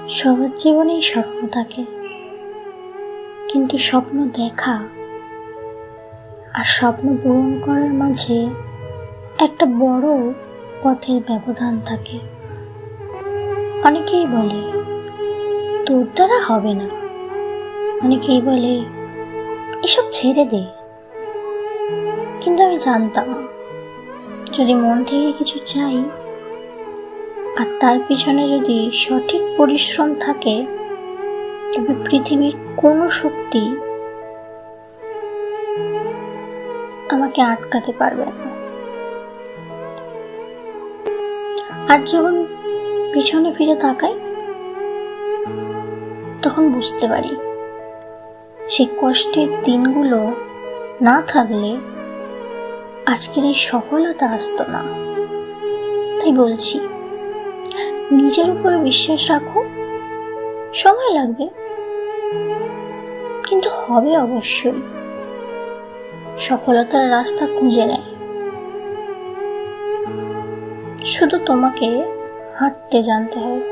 সবার জীবনেই স্বপ্ন থাকে, কিন্তু স্বপ্ন দেখা আর স্বপ্ন পূরণ করার মাঝে একটা বড় পথের ব্যবধান থাকে। অনেকেই বলে তোর দ্বারা হবে না, অনেকেই বলে এসব ছেড়ে দে। কিন্তু আমি জানতাম, যদি মন থেকে কিছু চাই আর তার পিছনে যদি সঠিক পরিশ্রম থাকে, তবে পৃথিবীর কোনো শক্তি আমাকে আটকাতে পারবে না। আর যখন পিছনে ফিরে তাকাই, তখন বুঝতে পারি সেই কষ্টের দিনগুলো না থাকলে আজকের এই সফলতা আসতো না। তাই বলছি, নিজের উপরে বিশ্বাস রাখো। সময় লাগবে, কিন্তু হবে অবশ্যই। সফলতার রাস্তা খুঁজে নেয়, শুধু তোমাকে হাঁটতে জানতে হয়।